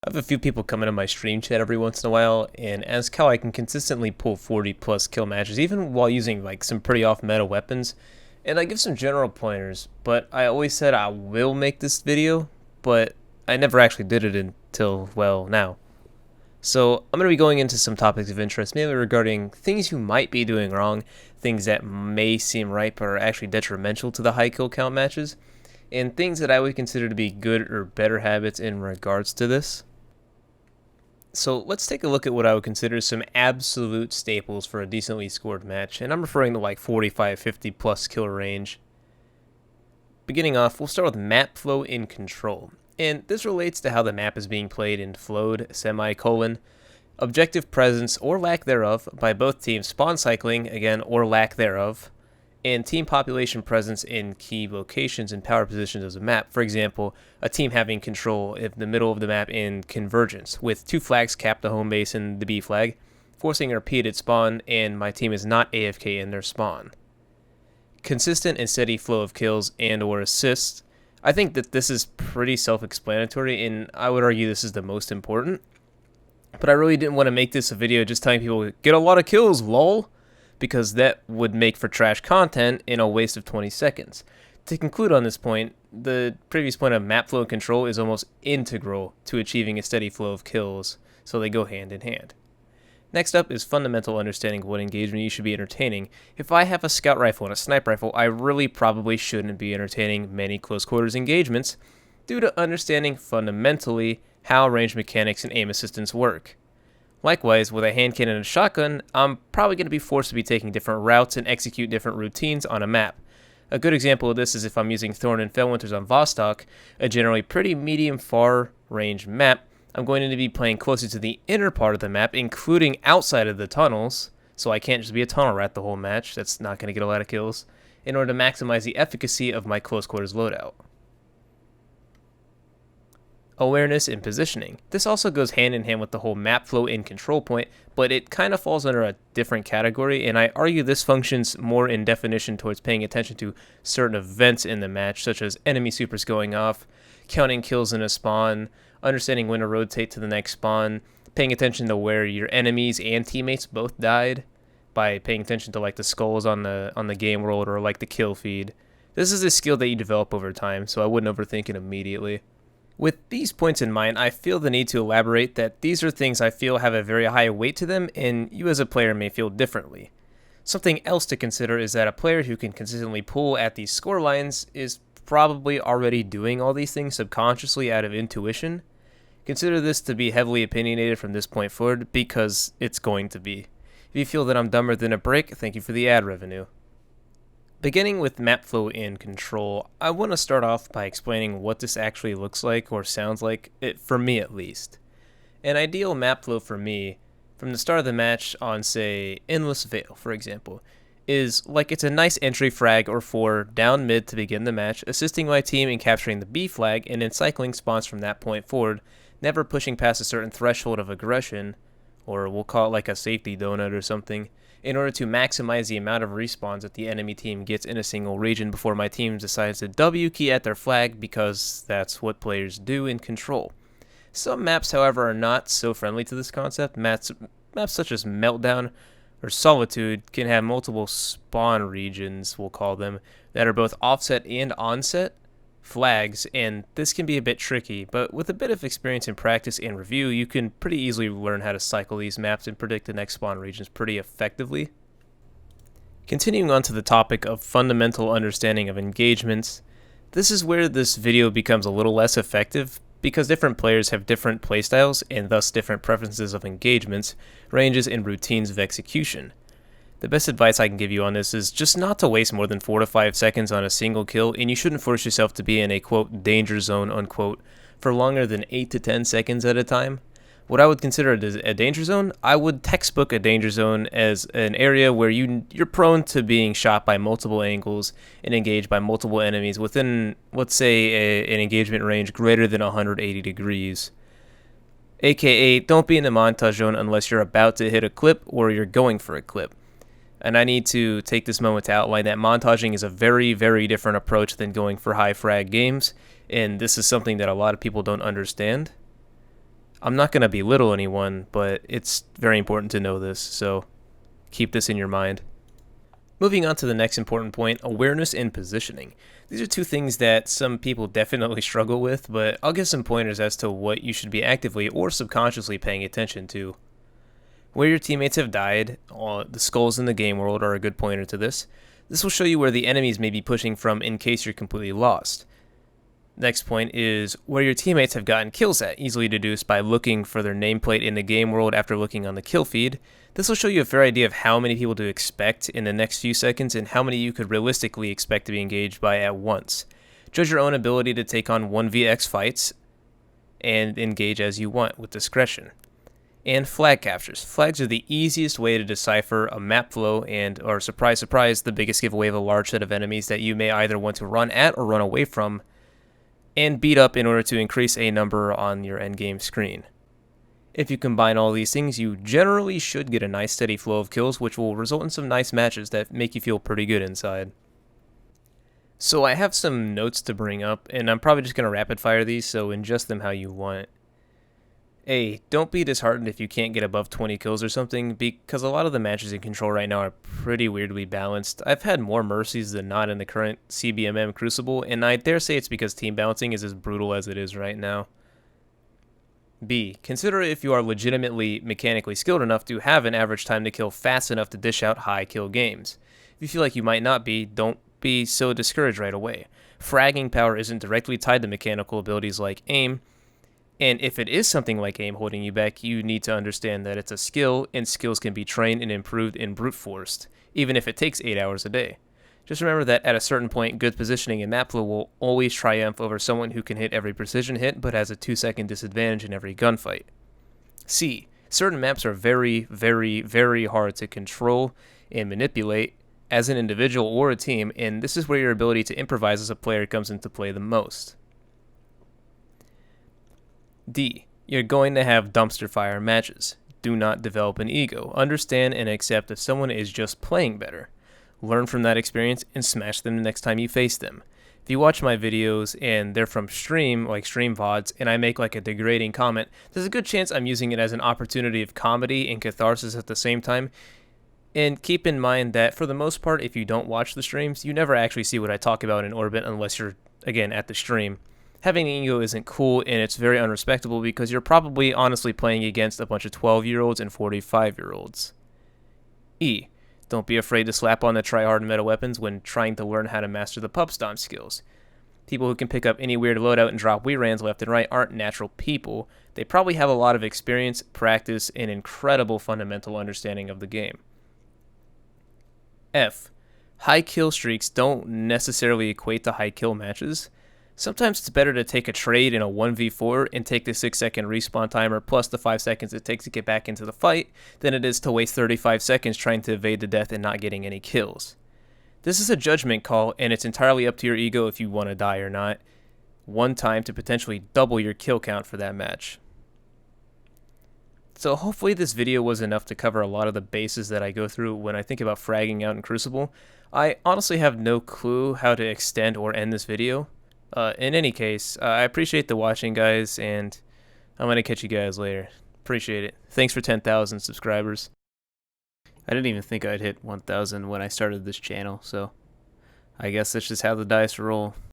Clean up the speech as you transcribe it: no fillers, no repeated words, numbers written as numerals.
I have a few people come into my stream chat every once in a while and ask how I can consistently pull 40 plus kill matches even while using like some pretty off meta weapons. And I give some general pointers, but I always said I will make this video, but I never actually did it until, well, now. So I'm going to be going into some topics of interest, mainly regarding things you might be doing wrong, things that may seem right but are actually detrimental to the high kill count matches, and things that I would consider to be good or better habits in regards to this. So let's take a look at what I would consider some absolute staples for a decently scored match, and I'm referring to like 45-50 plus kill range. Beginning off, we'll start with map flow in control, and this relates to how the map is being played in flowed, semicolon, objective presence or lack thereof by both teams, spawn cycling, again, or lack thereof, and team population presence in key locations and power positions of the map. For example, a team having control in the middle of the map in convergence, with two flags capped the home base and the B flag, forcing a repeated spawn, and my team is not AFK in their spawn. Consistent and steady flow of kills and or assists. I think that this is pretty self-explanatory, and I would argue this is the most important. But I really didn't want to make this a video just telling people, get a lot of kills, lol, because that would make for trash content in a waste of 20 seconds. To conclude on this point, the previous point of map flow control is almost integral to achieving a steady flow of kills, so they go hand in hand. Next up is fundamental understanding of what engagement you should be entertaining. If I have a scout rifle and a sniper rifle, I really probably shouldn't be entertaining many close quarters engagements due to understanding fundamentally how range mechanics and aim assistance work. Likewise, with a hand cannon and a shotgun, I'm probably going to be forced to be taking different routes and execute different routines on a map. A good example of this is if I'm using Thorn and Fellwinters on Vostok, a generally pretty medium far range map. I'm going to be playing closer to the inner part of the map, including outside of the tunnels, so I can't just be a tunnel rat the whole match, that's not going to get a lot of kills, in order to maximize the efficacy of my close quarters loadout. Awareness and positioning. This also goes hand in hand with the whole map flow in control point, but it kind of falls under a different category, and I argue this functions more in definition towards paying attention to certain events in the match, such as enemy supers going off, counting kills in a spawn, understanding when to rotate to the next spawn, paying attention to where your enemies and teammates both died, by paying attention to like the skulls on the game world or like the kill feed. This is a skill that you develop over time, so I wouldn't overthink it immediately. With these points in mind, I feel the need to elaborate that these are things I feel have a very high weight to them, and you as a player may feel differently. Something else to consider is that a player who can consistently pull at these score lines is probably already doing all these things subconsciously out of intuition. Consider this to be heavily opinionated from this point forward, because it's going to be. If you feel that I'm dumber than a brick, thank you for the ad revenue. Beginning with map flow in control, I want to start off by explaining what this actually looks like or sounds like, for me at least. An ideal map flow for me, from the start of the match on, say, Endless Vale, for example, is like it's a nice entry frag or 4 down mid to begin the match, assisting my team in capturing the B flag and then cycling spawns from that point forward, never pushing past a certain threshold of aggression, or we'll call it like a safety donut or something, in order to maximize the amount of respawns that the enemy team gets in a single region before my team decides to W key at their flag, because that's what players do in control. Some maps, however, are not so friendly to this concept. Maps such as Meltdown or Solitude can have multiple spawn regions, we'll call them, that are both offset and onset flags, and this can be a bit tricky, but with a bit of experience and practice and review, you can pretty easily learn how to cycle these maps and predict the next spawn regions pretty effectively. Continuing on to the topic of fundamental understanding of engagements, this is where this video becomes a little less effective, because different players have different playstyles and thus different preferences of engagements, ranges, and routines of execution. The best advice I can give you on this is just not to waste more than 4 to 5 seconds on a single kill, and you shouldn't force yourself to be in a quote danger zone unquote for longer than 8 to 10 seconds at a time. What I would consider a danger zone, I would textbook a danger zone as an area where you're prone to being shot by multiple angles and engaged by multiple enemies within, let's say, an engagement range greater than 180 degrees. AKA, don't be in the montage zone unless you're about to hit a clip or you're going for a clip. And I need to take this moment to outline that montaging is a very, very different approach than going for high frag games, and this is something that a lot of people don't understand. I'm not going to belittle anyone, but it's very important to know this, so keep this in your mind. Moving on to the next important point, awareness and positioning. These are two things that some people definitely struggle with, but I'll give some pointers as to what you should be actively or subconsciously paying attention to. Where your teammates have died, the skulls in the game world are a good pointer to this. This will show you where the enemies may be pushing from in case you're completely lost. Next point is where your teammates have gotten kills at, easily deduced by looking for their nameplate in the game world after looking on the kill feed. This will show you a fair idea of how many people to expect in the next few seconds and how many you could realistically expect to be engaged by at once. Judge your own ability to take on 1vx fights and engage as you want with discretion. And flag captures. Flags are the easiest way to decipher a map flow and, or surprise surprise, the biggest giveaway of a large set of enemies that you may either want to run at or run away from and beat up in order to increase a number on your endgame screen. If you combine all these things, you generally should get a nice steady flow of kills, which will result in some nice matches that make you feel pretty good inside. So I have some notes to bring up, and I'm probably just going to rapid fire these, so ingest them how you want. A, don't be disheartened if you can't get above 20 kills or something, because a lot of the matches in Control right now are pretty weirdly balanced. I've had more mercies than not in the current CBMM Crucible, and I dare say it's because team balancing is as brutal as it is right now. B, consider if you are legitimately mechanically skilled enough to have an average time to kill fast enough to dish out high kill games. If you feel like you might not be, don't be so discouraged right away. Fragging power isn't directly tied to mechanical abilities like aim, and if it is something like aim holding you back, you need to understand that it's a skill, and skills can be trained and improved and brute forced, even if it takes 8 hours a day. Just remember that at a certain point, good positioning in map flow will always triumph over someone who can hit every precision hit but has a 2-second disadvantage in every gunfight. C. Certain maps are very, very, very hard to control and manipulate as an individual or a team, and this is where your ability to improvise as a player comes into play the most. D. You're going to have dumpster fire matches. Do not develop an ego. Understand and accept if someone is just playing better. Learn from that experience and smash them the next time you face them. If you watch my videos and they're from stream, like stream VODs, and I make like a degrading comment, there's a good chance I'm using it as an opportunity of comedy and catharsis at the same time. And keep in mind that for the most part, if you don't watch the streams, you never actually see what I talk about in orbit unless you're, again, at the stream. Having an ego isn't cool, and it's very unrespectable because you're probably honestly playing against a bunch of 12-year-olds and 45-year-olds. E. Don't be afraid to slap on the try-hard meta weapons when trying to learn how to master the pub stomp skills. People who can pick up any weird loadout and drop Weerans left and right aren't natural people. They probably have a lot of experience, practice, and incredible fundamental understanding of the game. F. High kill streaks don't necessarily equate to high kill matches. Sometimes it's better to take a trade in a 1v4 and take the 6-second respawn timer plus the 5 seconds it takes to get back into the fight than it is to waste 35 seconds trying to evade the death and not getting any kills. This is a judgment call, and it's entirely up to your ego if you want to die or not. One time to potentially double your kill count for that match. So hopefully this video was enough to cover a lot of the bases that I go through when I think about fragging out in Crucible. I honestly have no clue how to extend or end this video. In any case, I appreciate the watching, guys, and I'm going to catch you guys later. Appreciate it. Thanks for 10,000 subscribers. I didn't even think I'd hit 1,000 when I started this channel, so I guess that's just how the dice roll.